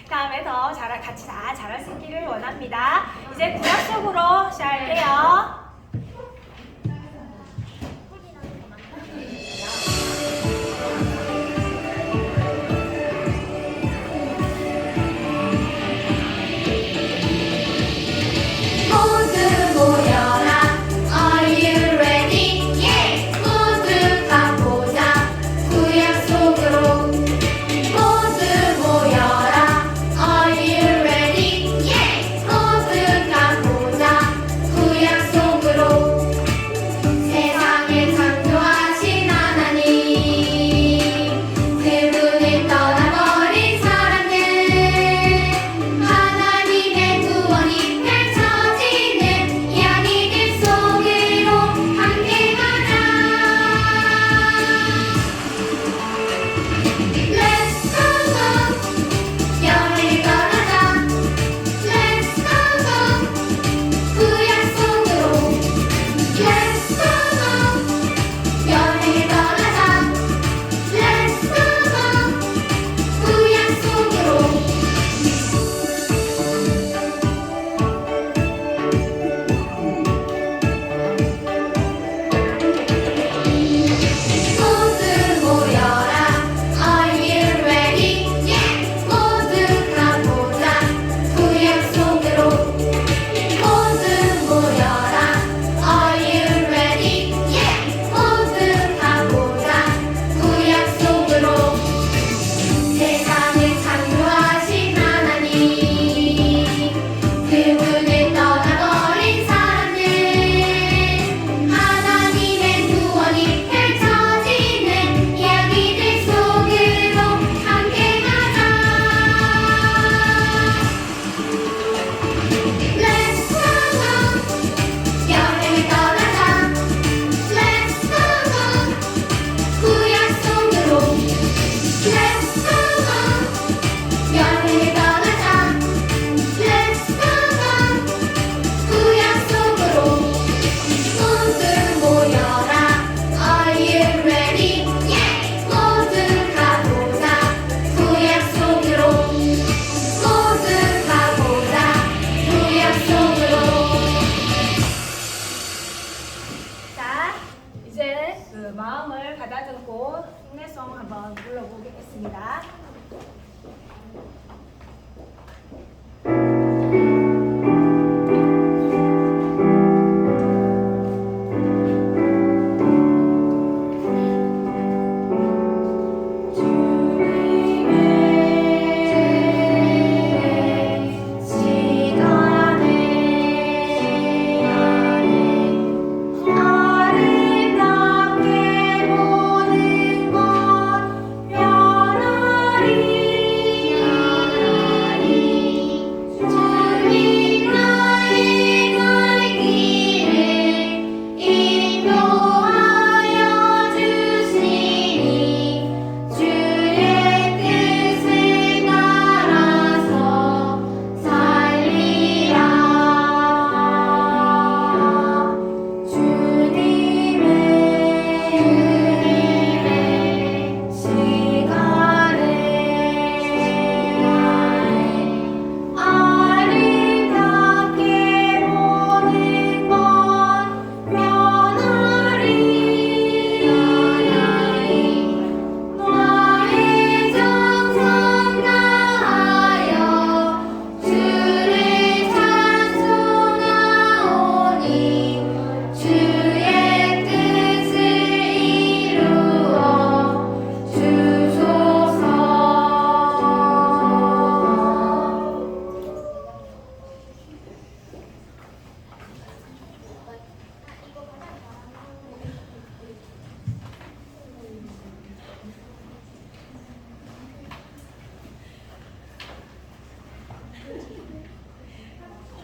다음에 더 같이 다 잘할 수 있기를 원합니다. 이제 구약 속으로 시작할게요. 마음을 가다듬고 흉내송 한번 불러보겠습니다.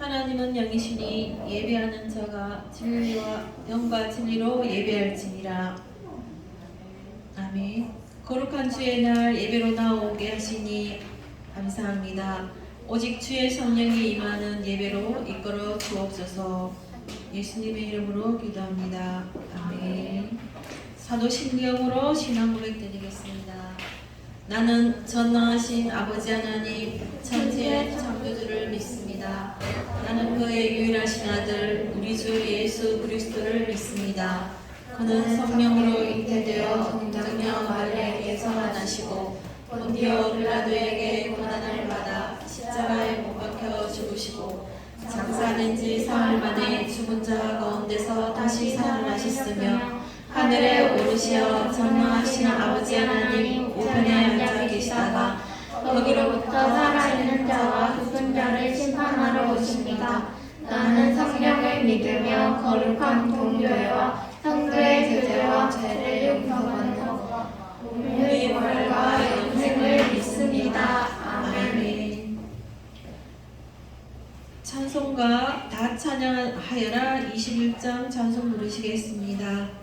하나님은 영이시니 예배하는 자가 진리와 영과 진리로 예배할지니라. 아멘. 거룩한 주의 날 예배로 나오게 하시니 감사합니다. 오직 주의 성령이 임하는 예배로 이끌어 주옵소서. 예수님의 이름으로 기도합니다. 아멘. 사도 신경으로 신앙 고백 드리겠습니다. 나는 전능하신 아버지 하나님 천지의 창조주를 믿습니다. 나는 그의 유일하신 아들 우리 주 예수 그리스도를 믿습니다. 그는 성령으로 잉태되어 동정녀 마리아에게서 나시고 본디오 빌라도에게 고난을 받아 십자가에 못 박혀 죽으시고 장사된 지 사흘 만에 죽은 자 가운데서 다시 살아나셨으며 하늘에 오르시어 전능하신 아버지 하나님 우편에 앉아 계시다가 거기로부터 살아있는 자와 죽은 자를 심판하러 오십니다. 나는 성령을 믿으며 거룩한 동교회와 성도의 교제와 죄를 용서받는 우리 부활과 영생을 믿습니다. 아멘. 찬송가 다 찬양하여라 21장 찬송 부르시겠습니다.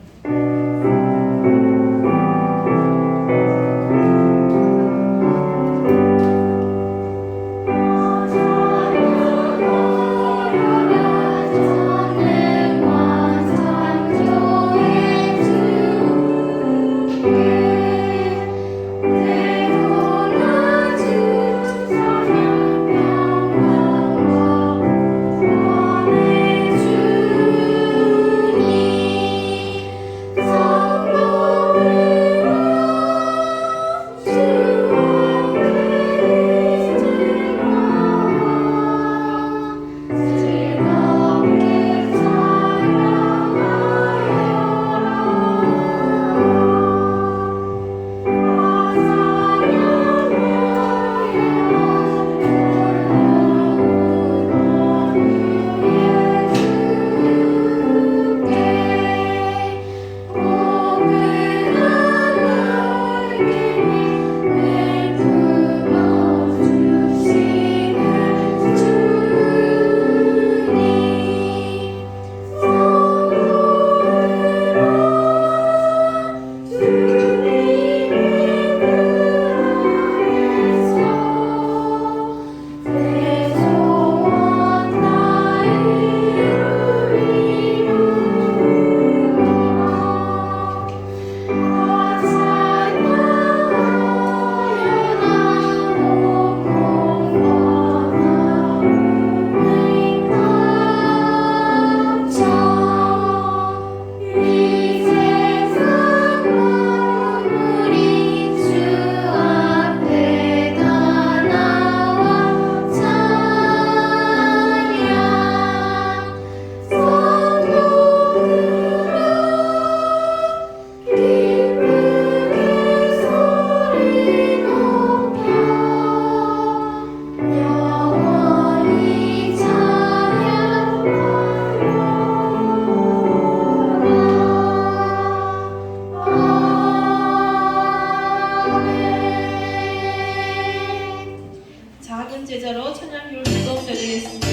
제자로 찬양 율동 드리겠습니다.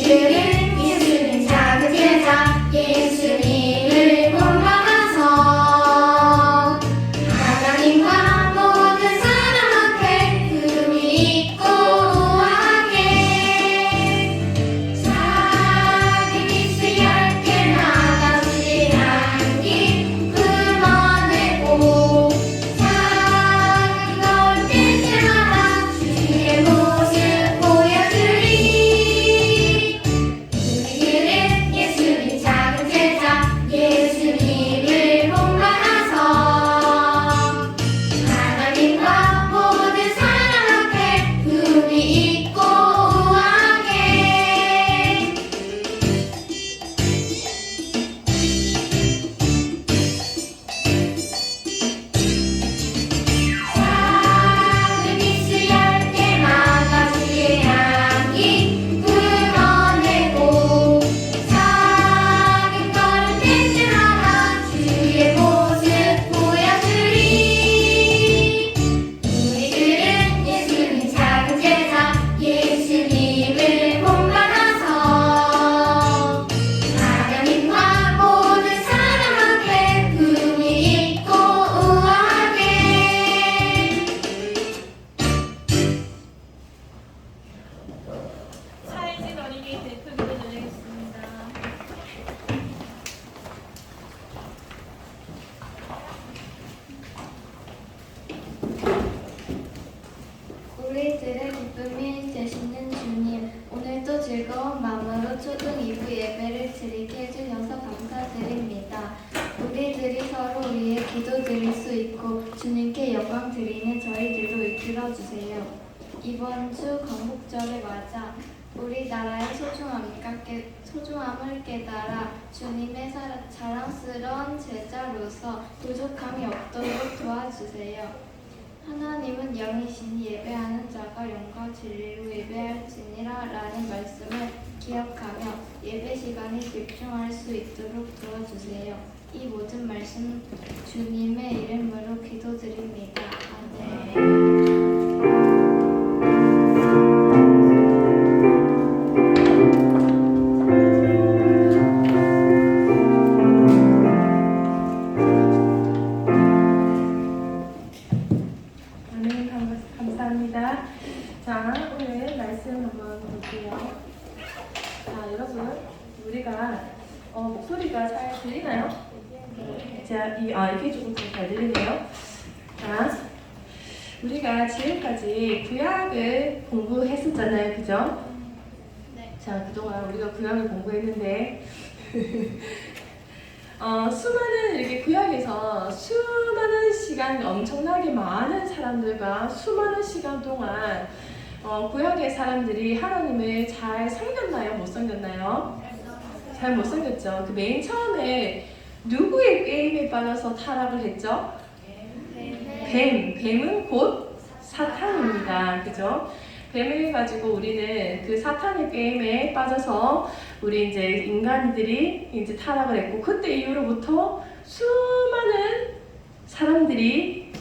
우리들은 예수님 작은 제자 예수님을 본받아서 하나님과 모든 사람한테 금이 있고 우아하게 자기 빚을 10개 나가지 않기 끊어내고 자기 위해 기도드릴 수 있고 주님께 영광 드리는 저희들로 이끌어 주세요. 이번 주 건국절을 맞아 우리나라의 소중함을 깨달아 주님의 자랑스러운 제자로서 부족함이 없도록 도와주세요. 하나님은 영이시니 예배하는 자가 영과 진리로 예배할지니라 라는 말씀을 기억하며 예배 시간에 집중할 수 있도록 도와주세요. 이 모든 말씀 주님의 이름으로 기도드립니다. 아멘. 감사합니다. 자, 오늘 말씀 한번 볼게요. 자, 여러분, 우리가 목소리가 잘 들리나요? 이게 조금 더 잘 들리네요. 자, 우리가 지금까지 구약을 공부했었잖아요, 그죠? 네. 자, 그동안 우리가 구약을 공부했는데 수많은 이렇게 구약에서 수많은 시간, 엄청나게 많은 사람들과 수많은 시간 동안 구약의 사람들이 하나님을 잘 섬겼나요? 못 섬겼나요? 잘 못 섬겼죠. 그 맨 처음에 누구의 게임에 빠져서 타락을 했죠? 뱀은 곧 사탄입니다. 그죠? 뱀을 가지고 우리는 그 사탄의 게임에 빠져서 우리 이제 인간들이 이제 타락을 했고, 그때 이후로부터 수많은 사람들이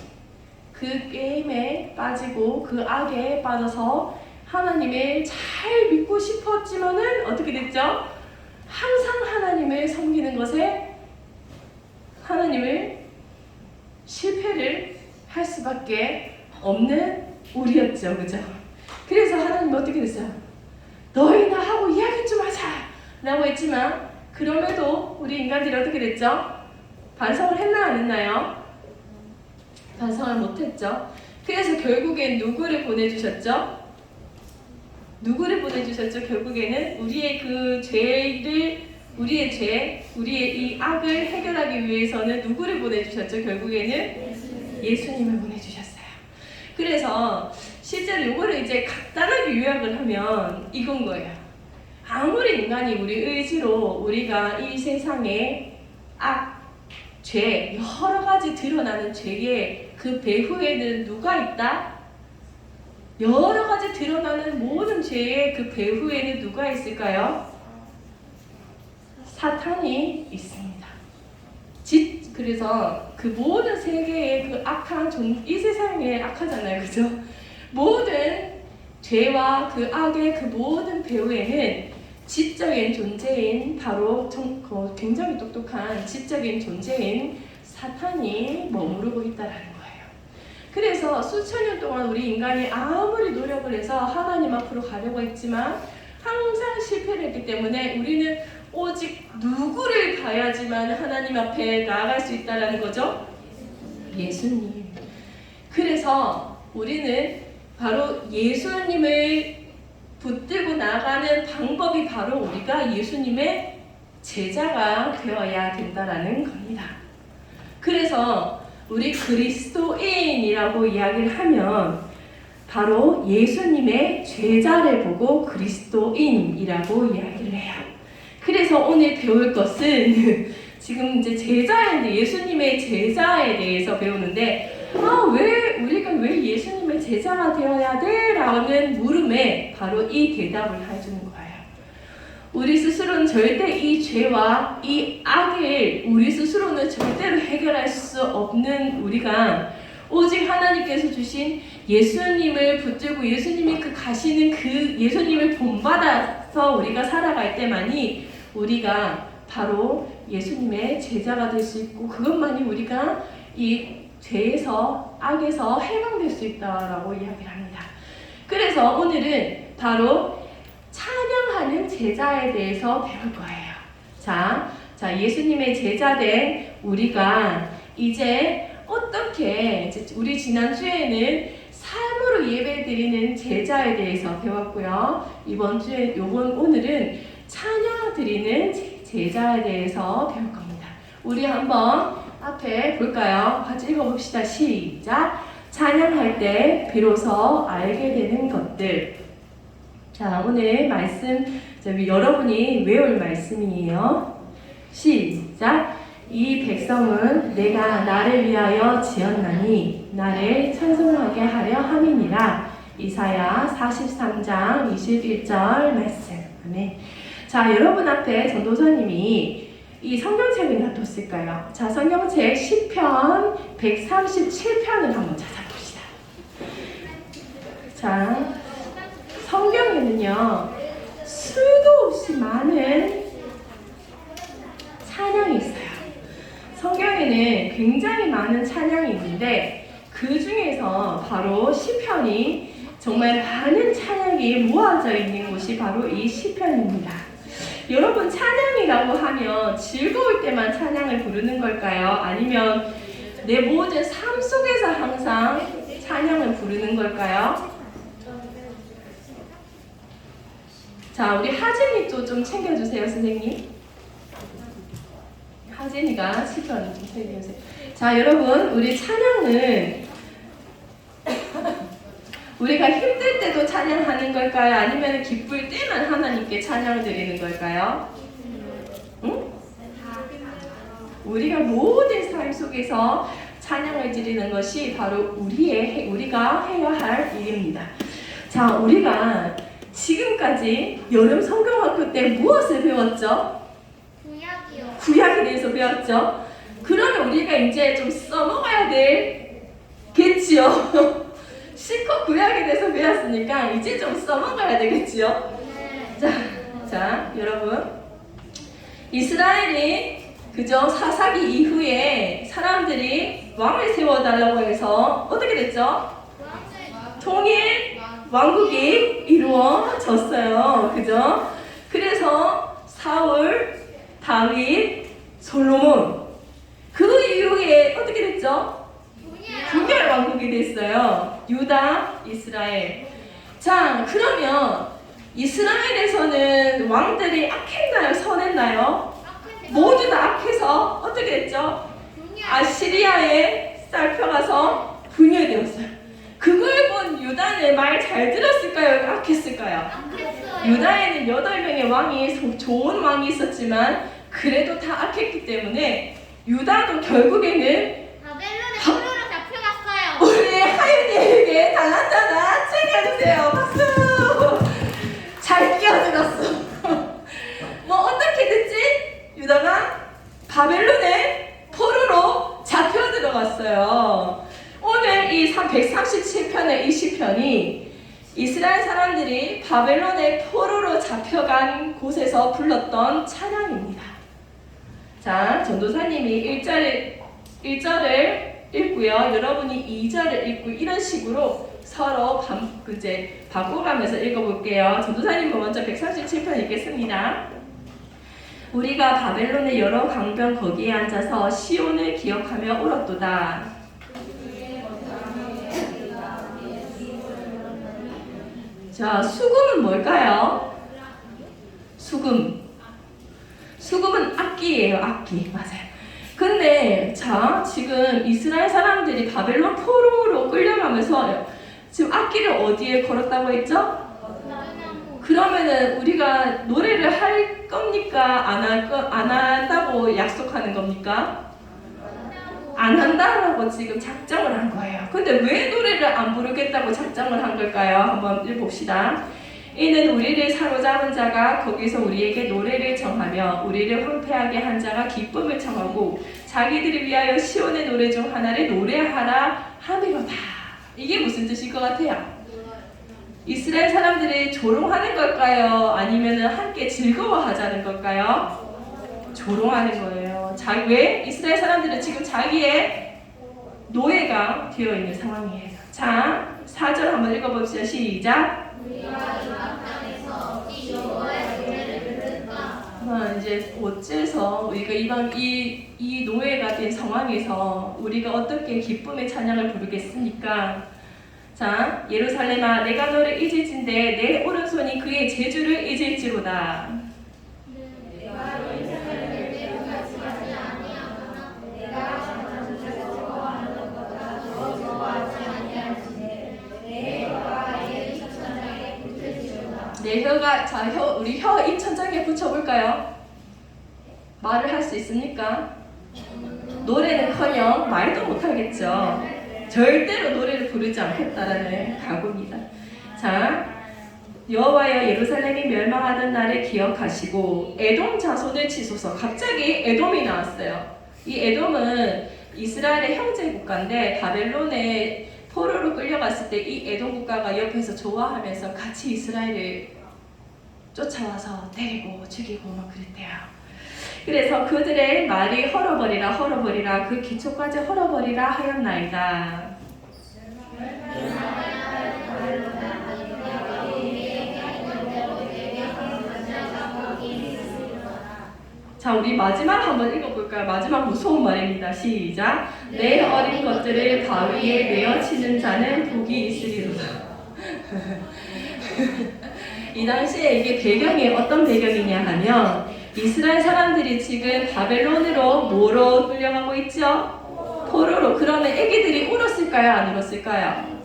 그 게임에 빠지고 그 악에 빠져서 하나님을 잘 믿고 싶었지만은 어떻게 됐죠? 항상 하나님을 섬기는 것에 하나님을 실패를 할 수밖에 없는 우리였죠. 그죠? 그래서 하나님이 어떻게 됐어요? 너희 나하고 이야기 좀 하자 라고 했지만, 그럼에도 우리 인간들이 어떻게 됐죠? 반성을 했나 안 했나요? 반성을 못했죠. 그래서 결국엔 누구를 보내주셨죠? 누구를 보내주셨죠? 결국에는 우리의 그 죄를, 우리의 죄, 우리의 이 악을 해결하기 위해서는 누구를 보내주셨죠? 결국에는 예수님을 보내주셨어요. 그래서 실제로 이거를 이제 간단하게 요약을 하면 이건 거예요. 아무리 인간이 우리 의지로 우리가 이 세상에 악, 죄, 여러 가지 드러나는 죄의 그 배후에는 누가 있다? 여러 가지 드러나는 모든 죄의 그 배후에는 누가 있을까요? 사탄이 있습니다. 그래서 그 모든 세계의 그 악한 이 세상에 악하잖아요, 그죠? 모든 죄와 그 악의 그 모든 배후에는 지적인 존재인, 바로 굉장히 똑똑한 지적인 존재인 사탄이 머무르고 있다라는 거예요. 그래서 수천 년 동안 우리 인간이 아무리 노력을 해서 하나님 앞으로 가려고 했지만 항상 실패를 했기 때문에 우리는 오직 누구를 봐야지만 하나님 앞에 나아갈 수 있다는 거죠? 예수님. 그래서 우리는 바로 예수님을 붙들고 나가는 방법이 바로 우리가 예수님의 제자가 되어야 된다라는 겁니다. 그래서 우리 그리스도인이라고 이야기를 하면 바로 예수님의 제자를 보고 그리스도인이라고 이야기를 해요. 그래서 오늘 배울 것은 지금 이제 제자인데 예수님의 제자에 대해서 배우는데, 왜 예수님의 제자가 되어야 돼? 라는 물음에 바로 이 대답을 해주는 거예요. 우리 스스로는 절대 이 죄와 이 악을 우리 스스로는 절대로 해결할 수 없는 우리가 오직 하나님께서 주신 예수님을 붙들고 예수님이 가시는 그 예수님을 본받아서 우리가 살아갈 때만이 우리가 바로 예수님의 제자가 될 수 있고, 그것만이 우리가 이 죄에서, 악에서 해방될 수 있다라고 이야기를 합니다. 그래서 오늘은 바로 찬양하는 제자에 대해서 배울 거예요. 자, 예수님의 제자된 우리가 이제 어떻게, 우리 지난주에는 삶으로 예배드리는 제자에 대해서 배웠고요. 오늘은 찬양 드리는 제자에 대해서 배울 겁니다. 우리 한번 앞에 볼까요? 같이 읽어봅시다. 시작. 찬양할 때 비로소 알게 되는 것들. 자, 오늘 말씀 여러분이 외울 말씀이에요. 시작. 이 백성은 내가 나를 위하여 지었나니 나를 찬송하게 하려 함이니라. 이사야 43장 21절 말씀. 아멘. 자, 여러분 앞에 전도사님이 이 성경책을 놔뒀을까요? 자, 성경책 시편 137편을 한번 찾아봅시다. 자, 성경에는요 수도 없이 많은 찬양이 있어요. 성경에는 굉장히 많은 찬양이 있는데 그 중에서 바로 시편이 정말 많은 찬양이 모아져 있는 곳이 바로 이 시편입니다. 여러분, 찬양이라고 하면 즐거울 때만 찬양을 부르는 걸까요? 아니면 내 모든 삶 속에서 항상 찬양을 부르는 걸까요? 자, 우리 하진이도 좀 챙겨주세요, 선생님. 하진이가 시편 좀 챙겨주세요. 자, 여러분, 우리 찬양은 우리가 힘들 때도 찬양하는 걸까요? 아니면 기쁠 때만 하나님께 찬양을 드리는 걸까요? 응? 우리가 모든 삶 속에서 찬양을 드리는 것이 바로 우리가 해야 할 일입니다. 자, 우리가 지금까지 여름 성경학교 때 무엇을 배웠죠? 구약에 대해서 배웠죠? 그러면 우리가 이제 좀 써먹어야 되겠지요? 실컷 구약에 대해서 배웠으니까 이제 좀 써먹어야 되겠지요? 자, 여러분, 이스라엘이 그죠? 사사기 이후에 사람들이 왕을 세워달라고 해서 어떻게 됐죠? 통일 왕국이 이루어졌어요. 그죠? 그래서 사울, 다윗, 솔로몬, 그 이후에 어떻게 됐죠? 분열 왕국이 됐어요. 유다, 이스라엘. 자, 그러면 이스라엘에서는 왕들이 악했나요? 선했나요? 모두 다 악해서 어떻게 됐죠? 아시리아에 쌀펴가서 분열되었어요. 그걸 본 유다는 말 잘 들었을까요? 악했을까요? 유다에는 8명의 왕이 좋은 왕이 있었지만 그래도 다 악했기 때문에 유다도 결국에는 바벨론의 포로로 잡혀갔어요. 우리 하윤이에게 달란트 하나 챙겨주세요. 박수! 잘 끼어들었어. 뭐 어떻게 됐지? 유다가 바벨론의 포로로 잡혀 들어갔어요. 오늘 이 137편의 이 시편이 이스라엘 사람들이 바벨론의 포로로 잡혀간 곳에서 불렀던 찬양입니다. 자, 전도사님이 1절을 읽고요. 여러분이 2절을 읽고 이런 식으로 서로 바꿔가면서 읽어볼게요. 전도사님 먼저 137편 읽겠습니다. 우리가 바벨론의 여러 강변 거기에 앉아서 시온을 기억하며 울었도다. 자, 수금은 뭘까요? 수금은 악기예요. 악기. 맞아요. 근데 자, 지금 이스라엘 사람들이 바벨론 포로로 끌려가면서 지금 악기를 어디에 걸었다고 했죠? 그러면은 우리가 노래를 할 겁니까? 안 한다고 약속하는 겁니까? 안 한다라고 지금 작정을 한 거예요. 근데 왜 노래를 안 부르겠다고 작정을 한 걸까요? 한번 읽어봅시다. 이는 우리를 사로잡은 자가 거기서 우리에게 노래를 정하며 우리를 황폐하게 한 자가 기쁨을 청하고 자기들을 위하여 시온의 노래 중 하나를 노래하라 함이로다. 이게 무슨 뜻일 것 같아요? 이스라엘 사람들이 조롱하는 걸까요? 아니면 함께 즐거워하자는 걸까요? 조롱하는 거예요. 왜? 이스라엘 사람들은 지금 자기의 노예가 되어 있는 상황이에요. 자, 4절 한번 읽어봅시다. 시작. 이제 어째서 우리가 이 노예가 된 상황에서 우리가 어떻게 기쁨의 찬양을 부르겠습니까? 자, 예루살렘아, 내가 너를 잊을진대 내 오른손이 그의 재주를 잊을지로다. 이제 우리 혀 입천장에 붙여볼까요? 말을 할 수 있습니까? 노래는커녕 말도 못하겠죠. 절대로 노래를 부르지 않겠다라는 각오입니다. 자, 여호와여 예루살렘이 멸망하던 날을 기억하시고 에돔 자손을 치소서. 갑자기 에돔이 나왔어요. 이 에돔은 이스라엘의 형제 국가인데 바벨론에 포로로 끌려갔을 때 이 에돔 국가가 옆에서 좋아하면서 같이 이스라엘을 쫓아와서 때리고 죽이고 막 그랬대요. 그래서 그들의 말이 헐어버리라 그 기초까지 헐어버리라 하였나이다. 자, 우리 마지막 한번 읽어볼까요? 마지막 무서운 말입니다. 시작. 내 어린 것들을 바위에 메어치는 자는 복이 있으리로다. 이 당시에 이게 배경이 어떤 배경이냐 하면 이스라엘 사람들이 지금 바벨론으로 뭐로 끌려가고 있죠? 포로로. 그러면 애기들이 울었을까요? 안 울었을까요?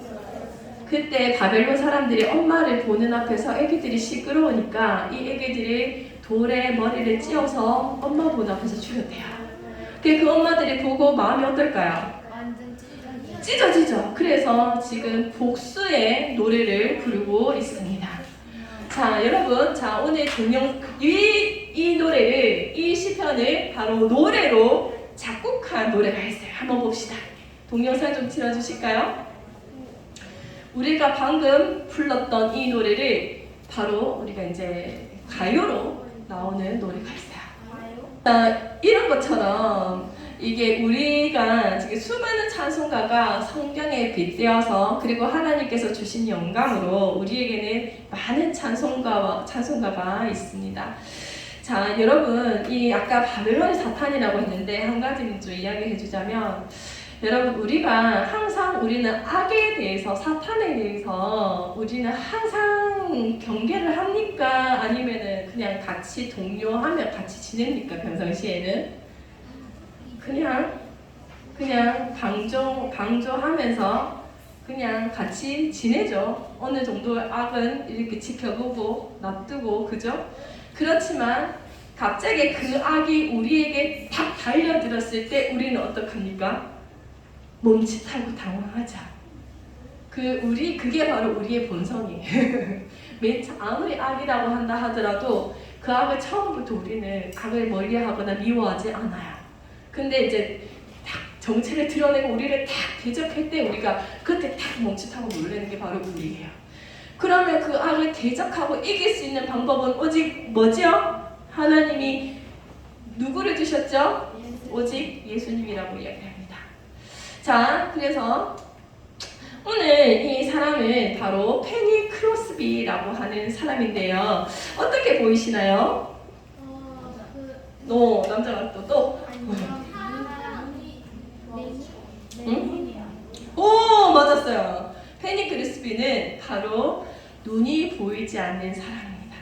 그때 바벨론 사람들이 엄마를 보는 앞에서 애기들이 시끄러우니까 이 애기들이 돌에 머리를 찧어서 엄마 보는 앞에서 죽였대요. 그 엄마들이 보고 마음이 어떨까요? 찢어지죠. 그래서 지금 복수의 노래를 부르고 있습니다. 자, 여러분, 자, 오늘 이 노래를, 이 시편을 바로 노래로 작곡한 노래가 있어요. 한번 봅시다. 동영상 좀 틀어주실까요? 우리가 방금 불렀던 이 노래를 바로 우리가 이제 가요로 나오는 노래가 있어요. 자, 이런 것처럼 이게 우리가 지금 수많은 찬송가가 성경에 빗대어서 그리고 하나님께서 주신 영감으로 우리에게는 많은 찬송가가 있습니다. 자, 여러분, 이 아까 바벨론의 사탄이라고 했는데 한 가지 좀 이야기해 주자면 여러분, 우리는 악에 대해서, 사탄에 대해서 우리는 항상 경계를 합니까? 아니면은 그냥 같이 동료하며 같이 지냅니까? 평상시에는? 그냥 방조하면서 그냥 같이 지내죠. 어느 정도 악은 이렇게 지켜보고 놔두고, 그죠? 그렇지만 갑자기 그 악이 우리에게 탁 달려들었을 때 우리는 어떡합니까? 멈칫하고 당황하죠. 그게 바로 우리의 본성이에요. 아무리 악이라고 한다 하더라도 그 악을 처음부터 우리는 악을 멀리하거나 미워하지 않아요. 근데 이제 딱 정체를 드러내고 우리를 딱 대적할 때 우리가 그때 딱 멈칫하고 놀라는 게 바로 우리예요. 그러면 그 악을 대적하고 이길 수 있는 방법은 오직 뭐죠? 하나님이 누구를 주셨죠? 오직 예수님이라고 이야기합니다. 자, 그래서 오늘 이 사람은 바로 페니 크로스비라고 하는 사람인데요. 어떻게 보이시나요? 남자가 또? 응? 오, 맞았어요. 페니 크로스비는 바로 눈이 보이지 않는 사람입니다.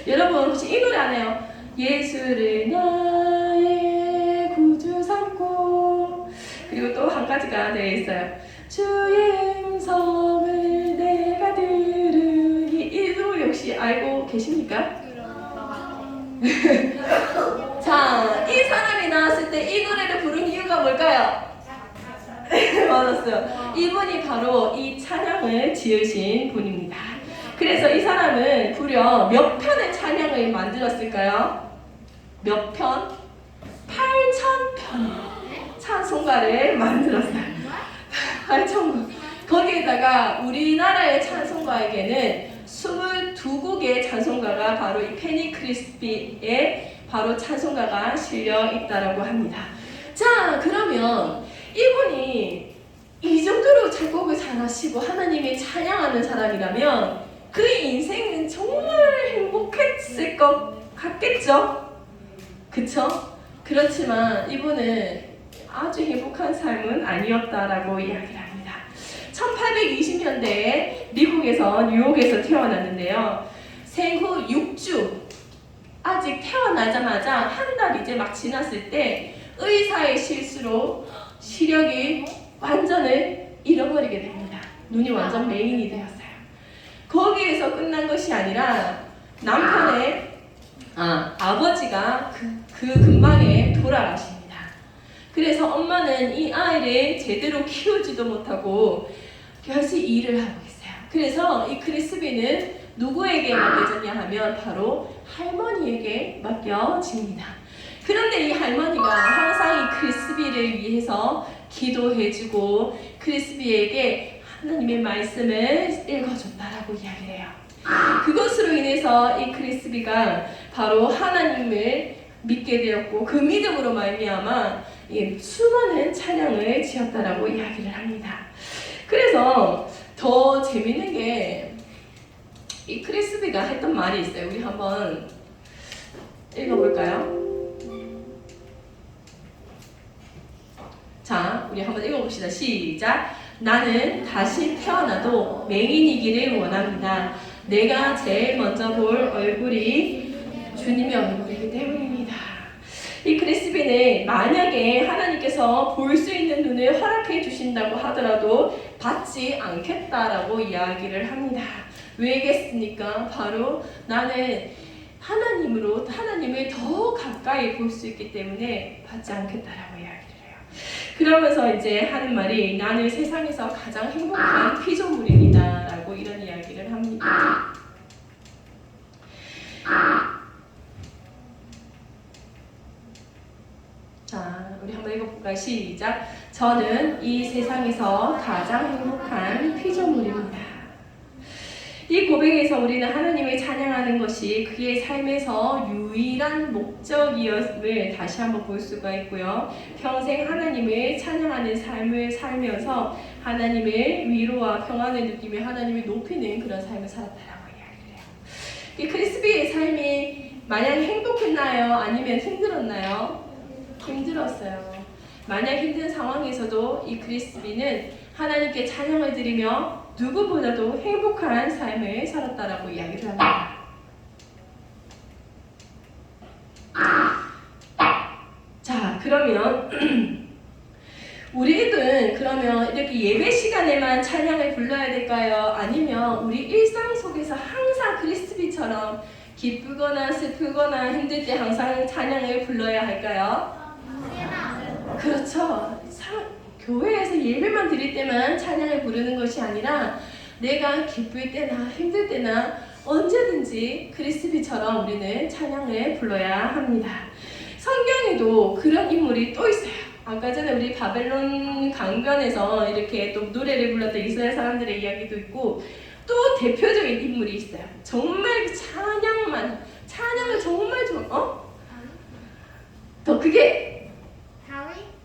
여러분 혹시 이 노래 아세요? 예수를 나의 구주 삼고, 그리고 또 한 가지가 되어 있어요. 주의 음성을 내가 들으니. 이 노래 혹시 알고 계십니까? 자, 이 사람이 나왔을 때 이 노래를 부른 이유가 뭘까요? 맞았어요. 이분이 바로 이 찬양을 지으신 분입니다. 그래서 이 사람은 무려 몇 편의 찬양을 만들었을까요? 몇 편? 8,000편의 찬송가를 만들었어요. 8,000번. 거기에다가 우리나라의 찬송가에게는 22곡의 찬송가가 바로 이 페니 크로스비의 바로 찬송가가 실려 있다라고 합니다. 자, 그러면 이분이 이 정도로 작곡을 잘하시고 하나님이 찬양하는 사람이라면 그의 인생은 정말 행복했을 것 같겠죠? 그쵸? 그렇지만 이분은 아주 행복한 삶은 아니었다라고 이야기를 합니다. 1820년대에 미국에서 뉴욕에서 태어났는데요. 생후 6주, 아직 태어나자마자 한 달 이제 막 지났을 때 의사의 실수로 시력이 완전을 잃어버리게 됩니다. 눈이 완전 메인이 되었어요. 거기에서 끝난 것이 아니라 남편의 아버지가 그 근방에 돌아가십니다. 그래서 엄마는 이 아이를 제대로 키우지도 못하고 결시 일을 하고 있어요. 그래서 이 크리스비는 누구에게 맡겨졌냐 하면 바로 할머니에게 맡겨집니다. 그런데 이 할머니가 항상 이 크리스비를 위해서 기도해주고 크리스비에게 하나님의 말씀을 읽어줬다라고 이야기를 해요. 그것으로 인해서 이 크리스비가 바로 하나님을 믿게 되었고 그 믿음으로 말미암아 수많은 찬양을 지었다라고 이야기를 합니다. 그래서 더 재밌는 게 이 크리스비가 했던 말이 있어요. 우리 한번 읽어볼까요? 자, 우리 한번 읽어봅시다. 시작. 나는 다시 태어나도 맹인이기를 원합니다. 내가 제일 먼저 볼 얼굴이 주님의 얼굴이기 때문입니다. 이 크리스비는 만약에 하나님께서 볼 수 있는 눈을 허락해 주신다고 하더라도 받지 않겠다라고 이야기를 합니다. 왜겠습니까? 바로 나는 하나님을 더 가까이 볼 수 있기 때문에 받지 않겠다라고 이야기를 해요. 그러면서 이제 하는 말이 나는 세상에서 가장 행복한 피조물입니다 라고 이런 이야기를 합니다. 자, 우리 한번 읽어볼까요? 시작. 저는 이 세상에서 가장 행복한 피조물입니다. 이 고백에서 우리는 하나님을 찬양하는 것이 그의 삶에서 유일한 목적이었음을 다시 한번 볼 수가 있고요. 평생 하나님을 찬양하는 삶을 살면서 하나님의 위로와 평안을 느끼며 하나님을 높이는 그런 삶을 살았다라고 이야기를 해요. 이 크리스비의 삶이 마냥 행복했나요? 아니면 힘들었나요? 힘들었어요. 마냥 힘든 상황에서도 이 크리스비는 하나님께 찬양을 드리며 누구보다도 행복한 삶을 살았다라고 이야기를 합니다. 자, 그러면 우리는 그러면 이렇게 예배 시간에만 찬양을 불러야 될까요? 아니면 우리 일상 속에서 항상 크리스비처럼 기쁘거나 슬프거나 힘들 때 항상 찬양을 불러야 할까요? 그렇죠. 교회에서 예배만 드릴 때만 찬양을 부르는 것이 아니라 내가 기쁠 때나 힘들 때나 언제든지 크리스비처럼 우리는 찬양을 불러야 합니다. 성경에도 그런 인물이 또 있어요. 아까 전에 우리 바벨론 강변에서 이렇게 또 노래를 불렀던 이스라엘 사람들의 이야기도 있고 또 대표적인 인물이 있어요. 정말 찬양을 정말 더 크게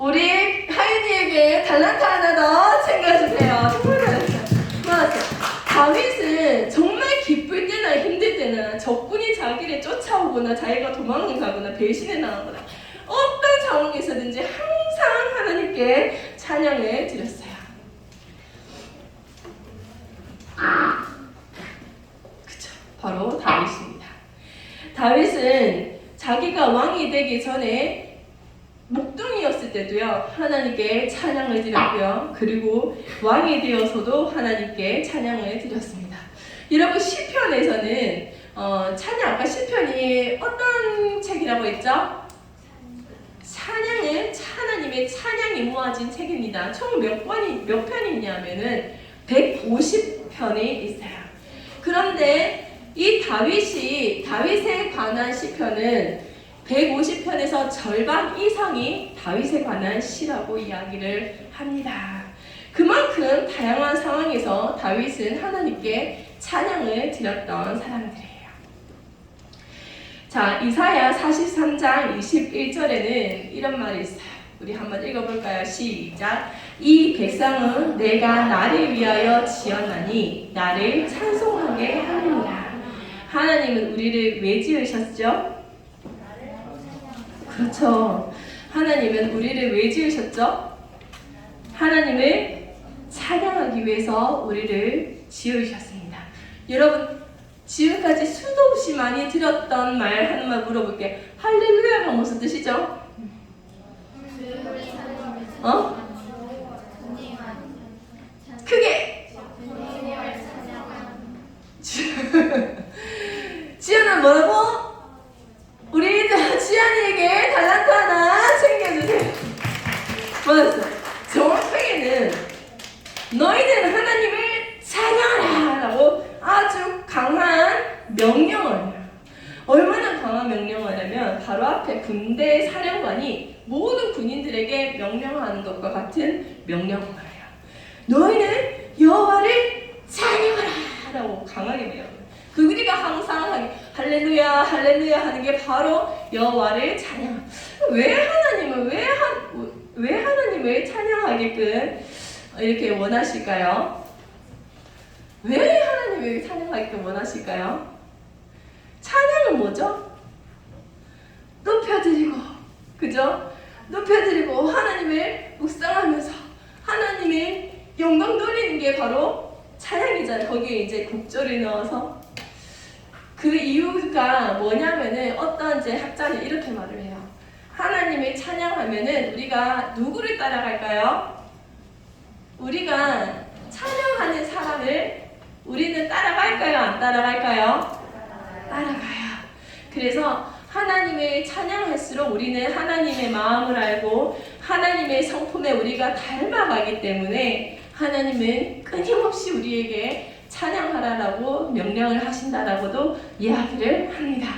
우리 하윤이에게 달란트 하나 더 챙겨주세요. 정말 잘했어요. 맞았어요. 다윗은 정말 기쁠 때나 힘들 때나 적군이 자기를 쫓아오거나 자기가 도망가거나 배신해 나가거나 어떤 상황에서든지 항상 하나님께 찬양을 드렸어요. 그쵸. 바로 다윗입니다. 다윗은 자기가 왕이 되기 전에 목동이었을 때도요 하나님께 찬양을 드렸고요. 그리고 왕이 되어서도 하나님께 찬양을 드렸습니다. 여러분 시편에서는 찬양 아까 시편이 어떤 책이라고 했죠? 하나님의 찬양이 모아진 책입니다. 총 몇 편이 있냐면은 150편이 있어요. 그런데 이 다윗에 관한 시편은 150편에서 절반 이상이 다윗에 관한 시라고 이야기를 합니다. 그만큼 다양한 상황에서 다윗은 하나님께 찬양을 드렸던 사람들이에요. 자, 이사야 43장 21절에는 이런 말이 있어요. 우리 한번 읽어볼까요? 시작. 이 백성은 내가 나를 위하여 지었나니 나를 찬송하게 하리라. 하나님은 우리를 왜 지으셨죠? 그렇죠. 하나님은 우리를 왜 지으셨죠? 하나님을 찬양하기 위해서 우리를 지으셨습니다. 여러분, 지금까지 수도 없이 많이 들었던 말 하나만 물어볼게요. 할렐루야가 무슨 뜻이죠? 크게! 지연아 너희는 하나님을 찬양하라 라고 아주 강한 명령을 해요. 얼마나 강한 명령을 하냐면 바로 앞에 군대 사령관이 모든 군인들에게 명령하는 것과 같은 명령을 해요. 너희는 여호와를 찬양하라 라고 강하게 명령해요. 우리가 항상 할렐루야 할렐루야 하는 게 바로 여호와를 찬양. 왜 하나님을 찬양하게끔 이렇게 원하실까요? 왜 하나님을 찬양하게끔 원하실까요? 찬양은 뭐죠? 높여드리고, 그죠? 높여드리고 하나님을 묵상하면서 하나님의 영광 돌리는 게 바로 찬양이잖아요. 거기에 이제 곡절을 넣어서 그 이유가 뭐냐면은 어떤 이제 학자는 이렇게 말을 해요. 하나님을 찬양하면은 우리가 누구를 따라갈까요? 우리가 찬양하는 사람을 우리는 따라갈까요? 안 따라갈까요? 따라가요. 그래서 하나님을 찬양할수록 우리는 하나님의 마음을 알고 하나님의 성품에 우리가 닮아가기 때문에 하나님은 끊임없이 우리에게 찬양하라라고 명령을 하신다라고도 이야기를 합니다.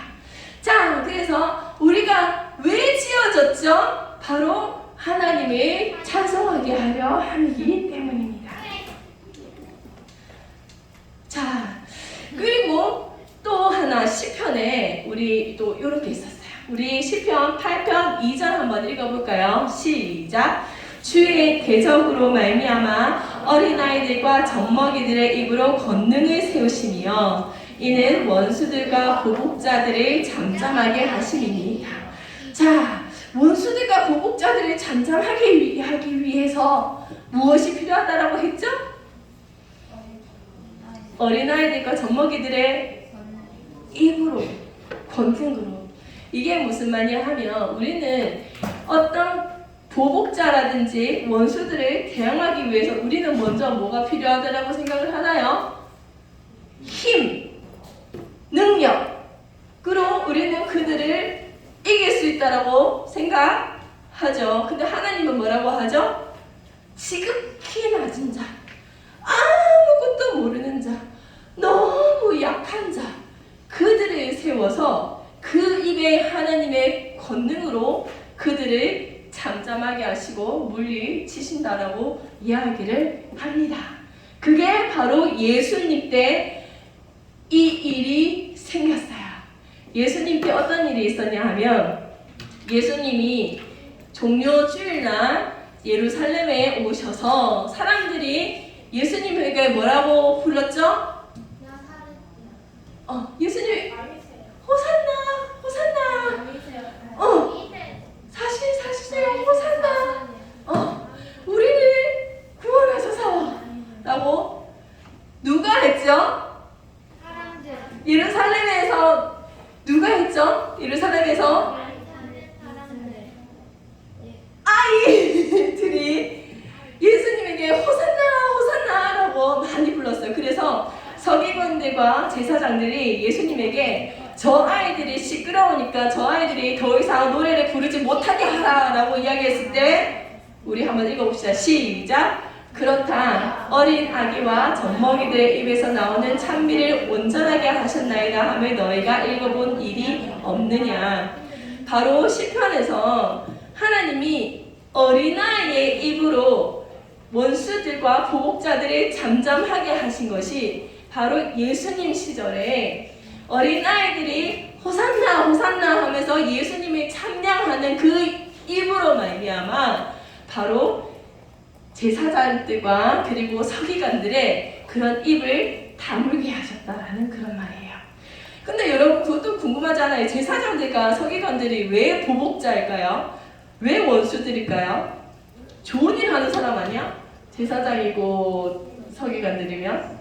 자, 그래서 우리가 왜 지어졌죠? 바로 하나님을 찬송하게 하려 함이기 때문입니다. 자, 그리고 또 하나 시편에 우리 또 이렇게 있었어요. 우리 시편 8편 2절 한번 읽어볼까요? 시작. 주의 대적으로 말미암아 어린아이들과 젖먹이들의 입으로 권능을 세우시며 이는 원수들과 보복자들을 잠잠하게 하심이니이다. 자, 원수들과 보복자들을 잠잠하게 하기 위해서 무엇이 필요하다라고 했죠? 어린아이들과 젖먹이들의 입으로, 권능으로. 이게 무슨 말이냐 하면 우리는 어떤 보복자라든지 원수들을 대항하기 위해서 우리는 먼저 뭐가 필요하다라고 생각을 하나요? 힘, 능력으로 우리는 그들을 이길 수 있다라고 생각하죠. 근데 하나님은 뭐라고 하죠? 지극히 낮은 자, 아무것도 모르는 자, 너무 약한 자, 그들을 세워서 그 입에 하나님의 권능으로 그들을 잠잠하게 하시고 물리치신다라고 이야기를 합니다. 그게 바로 예수님 때 이 일이 생겼어요. 예수님 때 어떤 일이 있었냐 하면 예수님이 종료 주일날 예루살렘에 오셔서 사람들이 예수님에게 뭐라고 불렀죠? 예수님이 호산나 호산나 사실 호산나 우리를 구원하소서 라고 누가 했죠? 예루살렘에서 누가 했죠? 예루살렘에서 아이들이 예수님에게 호산나 호산나 라고 많이 불렀어요. 그래서 서기관들과 제사장들이 예수님에게 저 아이들이 시끄러우니까 저 아이들이 더 이상 노래를 부르지 못하게 하라 라고 이야기했을 때 우리 한번 읽어봅시다. 시작. 그렇다 어린 아기와 젖먹이들의 입에서 나오는 찬미를 온전하게 하셨나이다 하며 너희가 읽어본 일이 없느냐. 바로 시편에서 하나님이 어린아이의 입으로 원수들과 보복자들을 잠잠하게 하신 것이 바로 예수님 시절에 어린아이들이 호산나 호산나 하면서 예수님을 찬양하는 그 입으로 말미암아 바로 제사장들과 그리고 서기관들의 그런 입을 다물게 하셨다라는 그런 말이에요. 근데 여러분 그것도 궁금하잖아요. 제사장들과 서기관들이 왜 보복자일까요? 왜 원수들일까요? 좋은 일 하는 사람 아니야? 제사장이고 서기관들이면?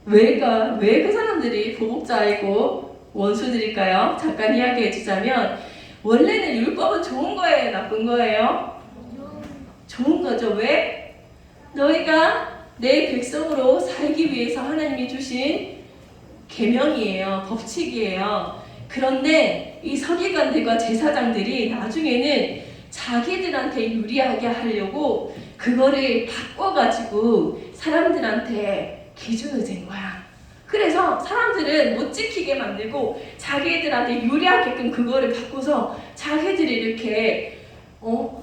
왜 그 사람들이 보복자이고 원수들일까요? 잠깐 이야기해 주자면 원래는 율법은 좋은 거예요? 나쁜 거예요? 좋은 거죠. 왜? 너희가 내 백성으로 살기 위해서 하나님이 주신 계명이에요. 법칙이에요. 그런데 이 서기관들과 제사장들이 나중에는 자기들한테 유리하게 하려고 그거를 바꿔가지고 사람들한테 기준을 잰 거야. 그래서 사람들은 못 지키게 만들고 자기들한테 유리하게끔 그거를 바꿔서 자기들이 이렇게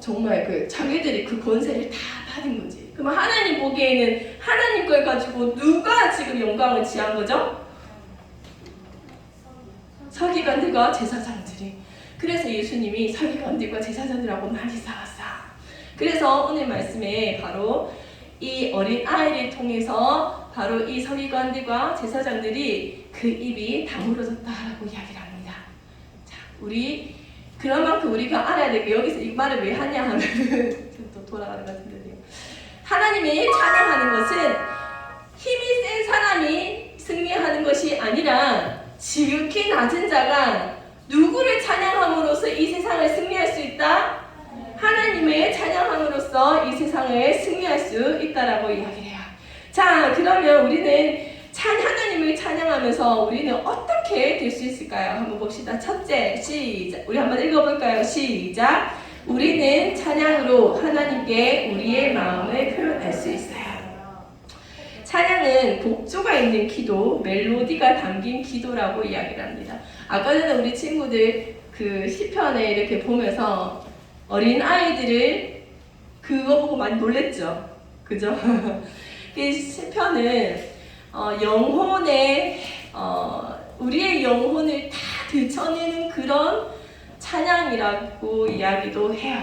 정말 자기들이 그 권세를 다 받은 거지. 그럼 하나님 보기에는 하나님 걸 가지고 누가 지금 영광을 취한 거죠? 서기관들과 제사장들이. 그래서 예수님이 서기관들과 제사장들하고 많이 싸웠어. 그래서 오늘 말씀에 바로 이 어린 아이를 통해서 바로 이 서기관들과 제사장들이 그 입이 다물어졌다라고 이야기를 합니다. 자, 그런 만큼 우리가 알아야 될 게, 여기서 이 말을 왜 하냐 하면은 또 돌아가는 것 같은데요. 하나님이 찬양하는 것은 힘이 센 사람이 승리하는 것이 아니라 지극히 낮은 자가 누구를 찬양함으로써 이 세상을 승리할 수 있다? 하나님을 찬양함으로써 이 세상을 승리할 수 있다라고 이야기를 해요. 자, 그러면 우리는 하나님을 찬양하면서 우리는 어떻게 될 수 있을까요? 한번 봅시다. 첫째, 시작. 우리 한번 읽어볼까요? 시작. 우리는 찬양으로 하나님께 우리의 마음을 표현할 수 있어요. 찬양은 곡조가 있는 기도, 멜로디가 담긴 기도라고 이야기를 합니다. 아까 전에 우리 친구들 그 시편에 이렇게 보면서 어린 아이들을 그거 보고 많이 놀랬죠. 그죠? 이 시편은 우리의 영혼을 다 들춰내는 그런 찬양이라고 이야기도 해요.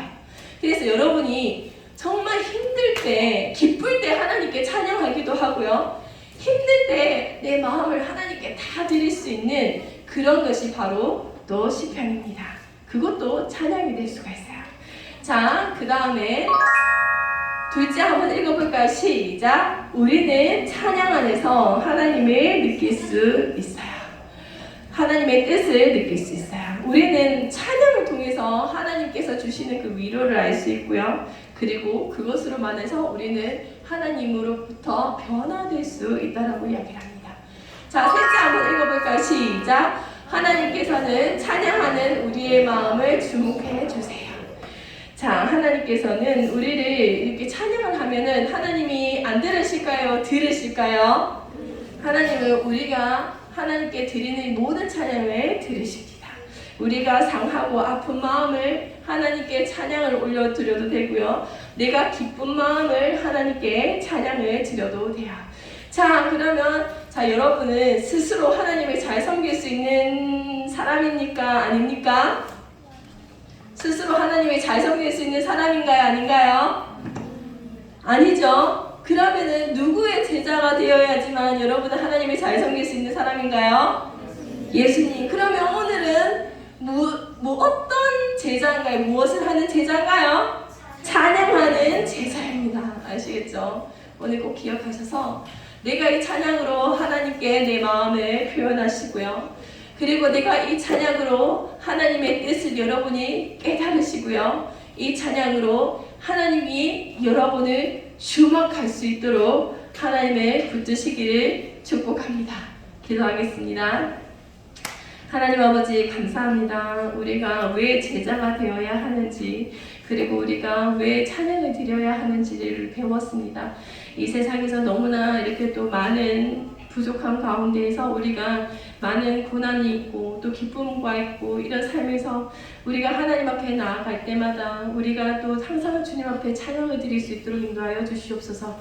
그래서 여러분이 정말 힘들 때, 기쁠 때 하나님께 찬양하기도 하고요. 힘들 때 내 마음을 하나님께 다 드릴 수 있는 그런 것이 바로 또 시편입니다. 그것도 찬양이 될 수가 있어요. 자, 그 다음에 둘째 한번 읽어볼까요? 시작. 우리는 찬양 안에서 하나님을 느낄 수 있어요. 하나님의 뜻을 느낄 수 있어요. 우리는 찬양을 통해서 하나님께서 주시는 그 위로를 알 수 있고요. 그리고 그것으로 만해서 우리는 하나님으로부터 변화될 수 있다라고 이야기를 합니다. 자, 셋째 한번 읽어볼까요? 시작. 하나님께서는 찬양하는 우리의 마음을 주목해 주세요. 자, 하나님께서는 우리를 이렇게 찬양을 하면은 하나님이 안 들으실까요? 들으실까요? 하나님은 우리가 하나님께 드리는 모든 찬양을 들으십니다. 우리가 상하고 아픈 마음을 하나님께 찬양을 올려드려도 되고요. 내가 기쁜 마음을 하나님께 찬양을 드려도 돼요. 자, 그러면 여러분은 스스로 하나님을 잘 섬길 수 있는 사람입니까? 아닙니까? 스스로 하나님을 잘 섬길 수 있는 사람인가요? 아닌가요? 아니죠. 그러면은 누구의 제자가 되어야지만 여러분은 하나님을 잘 섬길 수 있는 사람인가요? 예수님. 그러면 오늘은 어떤 제자인가요? 무엇을 하는 제자인가요? 찬양하는 제자입니다. 아시겠죠? 오늘 꼭 기억하셔서 내가 이 찬양으로 하나님께 내 마음을 표현하시고요. 그리고 내가 이 찬양으로 하나님의 뜻을 여러분이 깨달으시고요. 이 찬양으로 하나님이 여러분을 주목할 수 있도록 하나님을 붙드시기를 축복합니다. 기도하겠습니다. 하나님 아버지 감사합니다. 우리가 왜 제자가 되어야 하는지, 그리고 우리가 왜 찬양을 드려야 하는지를 배웠습니다. 이 세상에서 너무나 이렇게 또 많은 부족한 가운데에서 우리가 많은 고난이 있고 또 기쁨과 있고 이런 삶에서 우리가 하나님 앞에 나아갈 때마다 우리가 또 항상 주님 앞에 찬양을 드릴 수 있도록 인도하여 주시옵소서.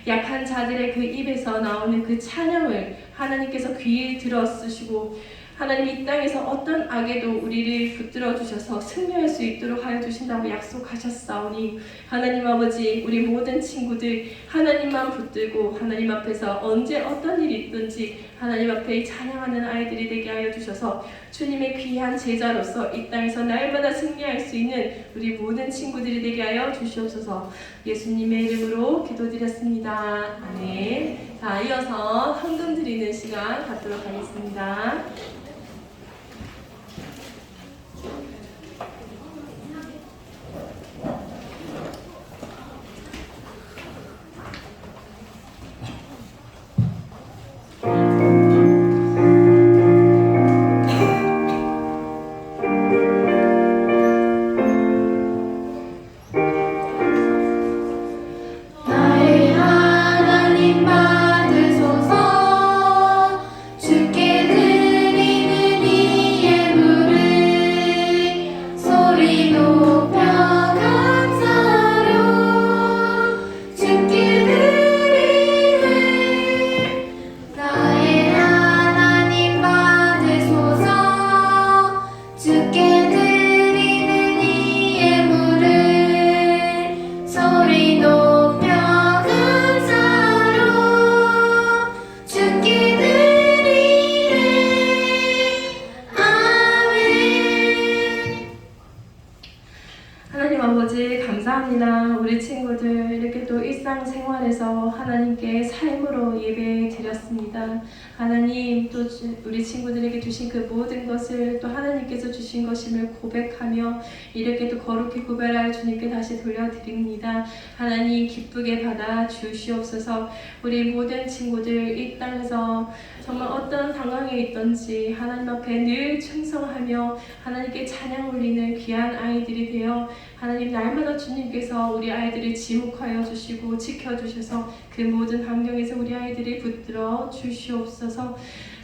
약한 자들의 그 입에서 나오는 그 찬양을 하나님께서 귀에 들어 쓰시고 하나님 이 땅에서 어떤 악에도 우리를 붙들어 주셔서 승리할 수 있도록 하여 주신다고 약속하셨사오니 하나님 아버지, 우리 모든 친구들 하나님만 붙들고 하나님 앞에서 언제 어떤 일이 있든지 하나님 앞에 찬양하는 아이들이 되게 하여 주셔서 주님의 귀한 제자로서 이 땅에서 날마다 승리할 수 있는 우리 모든 친구들이 되게 하여 주시옵소서. 예수님의 이름으로 기도드렸습니다. 아멘. 자, 이어서 헌금 드리는 시간 갖도록 하겠습니다. 아버지 감사합니다. 우리 친구들 이렇게 또 일상생활에서 하나님께 삶으로 예배 드렸습니다. 하나님 또 우리 친구들에게 주신 그 모든 것을 또 하나님께서 주신 것임을 고백하며 이렇게 또 거룩히 구별하여 주님께 다시 돌려드립니다. 하나님 기쁘게 받아 주시옵소서. 우리 모든 친구들 이 땅에서 정말 어떤 상황에 있던지 하나님 앞에 늘 충성하며 하나님께 찬양 올리는 귀한 아이들이 되어 하나님 날마다 주님께서 우리 아이들을 지목하여 주시고 지켜주셔서 그 모든 환경에서 우리 아이들이 붙들어 주시옵소서.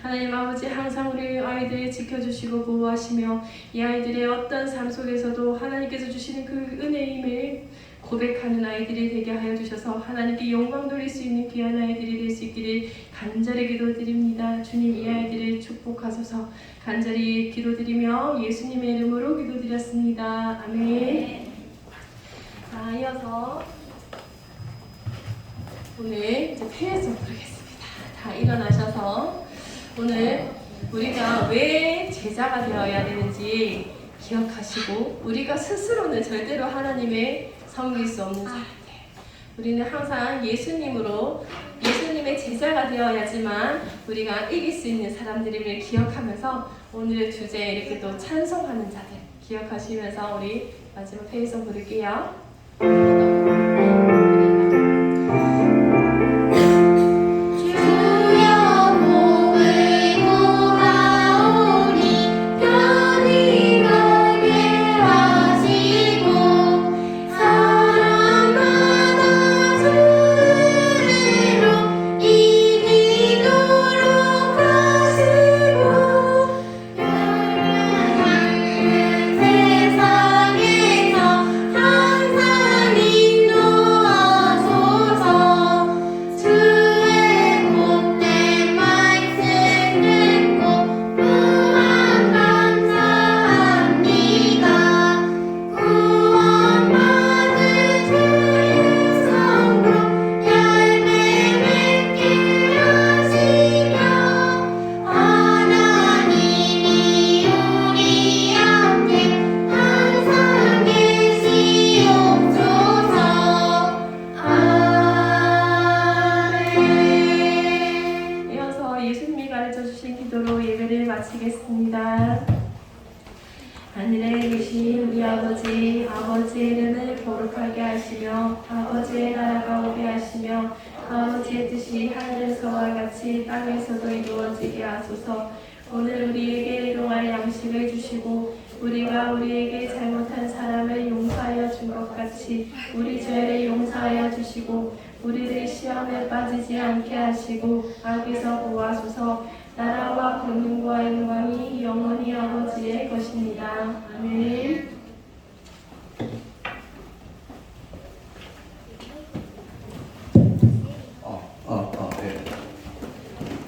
하나님 아버지 항상 우리 아이들을 지켜주시고 보호하시며 이 아이들의 어떤 삶 속에서도 하나님께서 주시는 그 은혜임을 고백하는 아이들이 되게 하여 주셔서 하나님께 영광 돌릴 수 있는 귀한 아이들이 될 수 있기를 간절히 기도드립니다. 주님 이 아이들을 축복하소서. 간절히 기도드리며 예수님의 이름으로 기도드렸습니다. 아멘. 자, 이어서 오늘 이제 폐회송 부르겠습니다. 다 일어나셔서 오늘 우리가 왜 제자가 되어야 되는지 기억하시고 우리가 스스로는 절대로 하나님의 섬길 수 없는 사람들. 우리는 항상 예수님의 제자가 되어야지만 우리가 이길 수 있는 사람들임을 기억하면서 오늘의 주제에 이렇게 또 찬송하는 자들 기억하시면서 우리 마지막 회의송 부를게요. 마치겠습니다. 하늘에 계신 우리 아버지, 아버지의 이름을 거룩하게 하시며 아버지의 나라가 오게 하시며 아버지의 뜻이 하늘에서와 같이 땅에서도 이루어지게 하소서. 오늘 우리에게 일용할 양식을 주시고 우리가 우리에게 잘못한 사람을 용서하여 준 것 같이 우리 죄를 용서하여 주시고 우리를 시험에 빠지지 않게 하시고 악에서 구하소서. 나라와 권능과 영광이 영원히 아버지의 것입니다. 아멘. 네.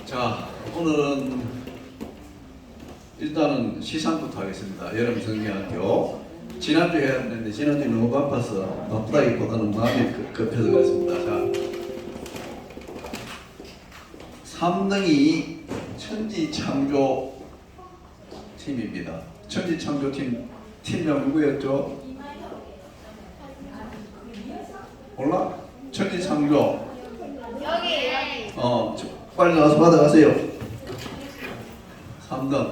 자, 오늘은 일단은 시상부터 하겠습니다. 여름 성경학교 지난주에 했는데 지난주에 너무 바쁘다기보다는 마음이 급해서 그랬습니다. 자, 3등이 천지창조 팀입니다. 천지창조 팀명 누구였죠? 몰라? 천지창조. 여기. 빨리 나와서 받아가세요. 3등.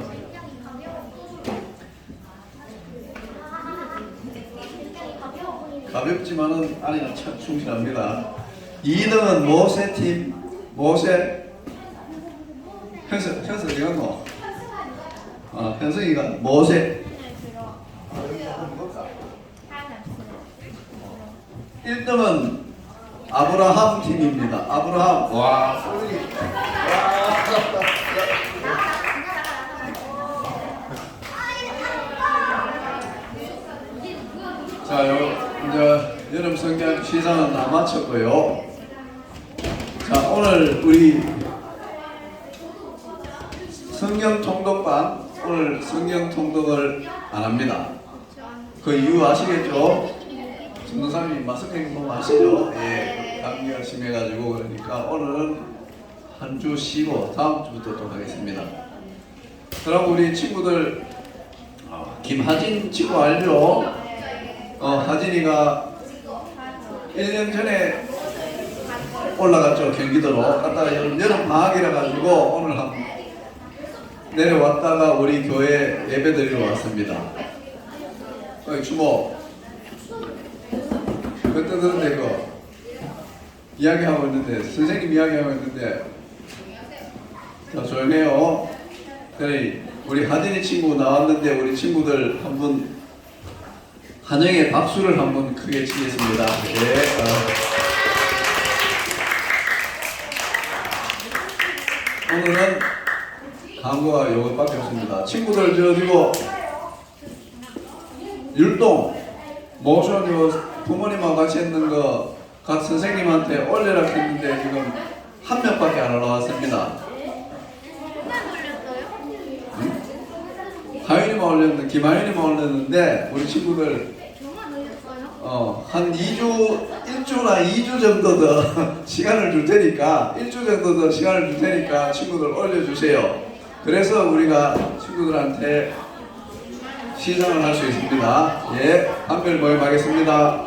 가볍지만은 아니는 참 충실합니다. 2등은 모세팀. 모세. 현석 어디 갔노? 현석이가 모세. 1등은 아브라함 팀입니다. 아브라함. 와, 소리. 자, 이제 여름 성경 시상은 다 마쳤고요. 자, 오늘 우리 성경 통독반 오늘 성경 통독을 안 합니다. 그 이유 아시겠죠? 전도사님이 마스크 보면 아시죠? 예, 감기가 심해가지고 그러니까 오늘은 한 주 쉬고 다음 주부터 또 하겠습니다. 그럼 우리 친구들 김하진 친구 알죠? 하진이가 1년 전에 올라갔죠. 경기도로. 갔다가 여름 방학이라 가지고 오늘 내려왔다가 우리 교회 예배 드리러 왔습니다. 주모. 그때 들었는데 이야기하고 있는데 선생님 이야기하고 있는데 자 조용해요. 그래 우리 하진이 친구 나왔는데 우리 친구들 한번 환영의 박수를 한번 크게 치겠습니다. 오늘은 광고가 요것밖에 없습니다. 친구들 그리고 율동 모션 부모님하고 같이 했는 거 각 선생님한테 올려라 했는데 지금 한 명밖에 안 올라왔습니다. 하윤이만 올렸는데 김하윤이만 올렸는데 우리 친구들 한 1주나 2주 정도 더 시간을 줄 테니까 1주 정도 더 시간을 줄 테니까 친구들 올려주세요. 그래서 우리가 친구들한테 시상을 할 수 있습니다. 예, 한별 모임하겠습니다.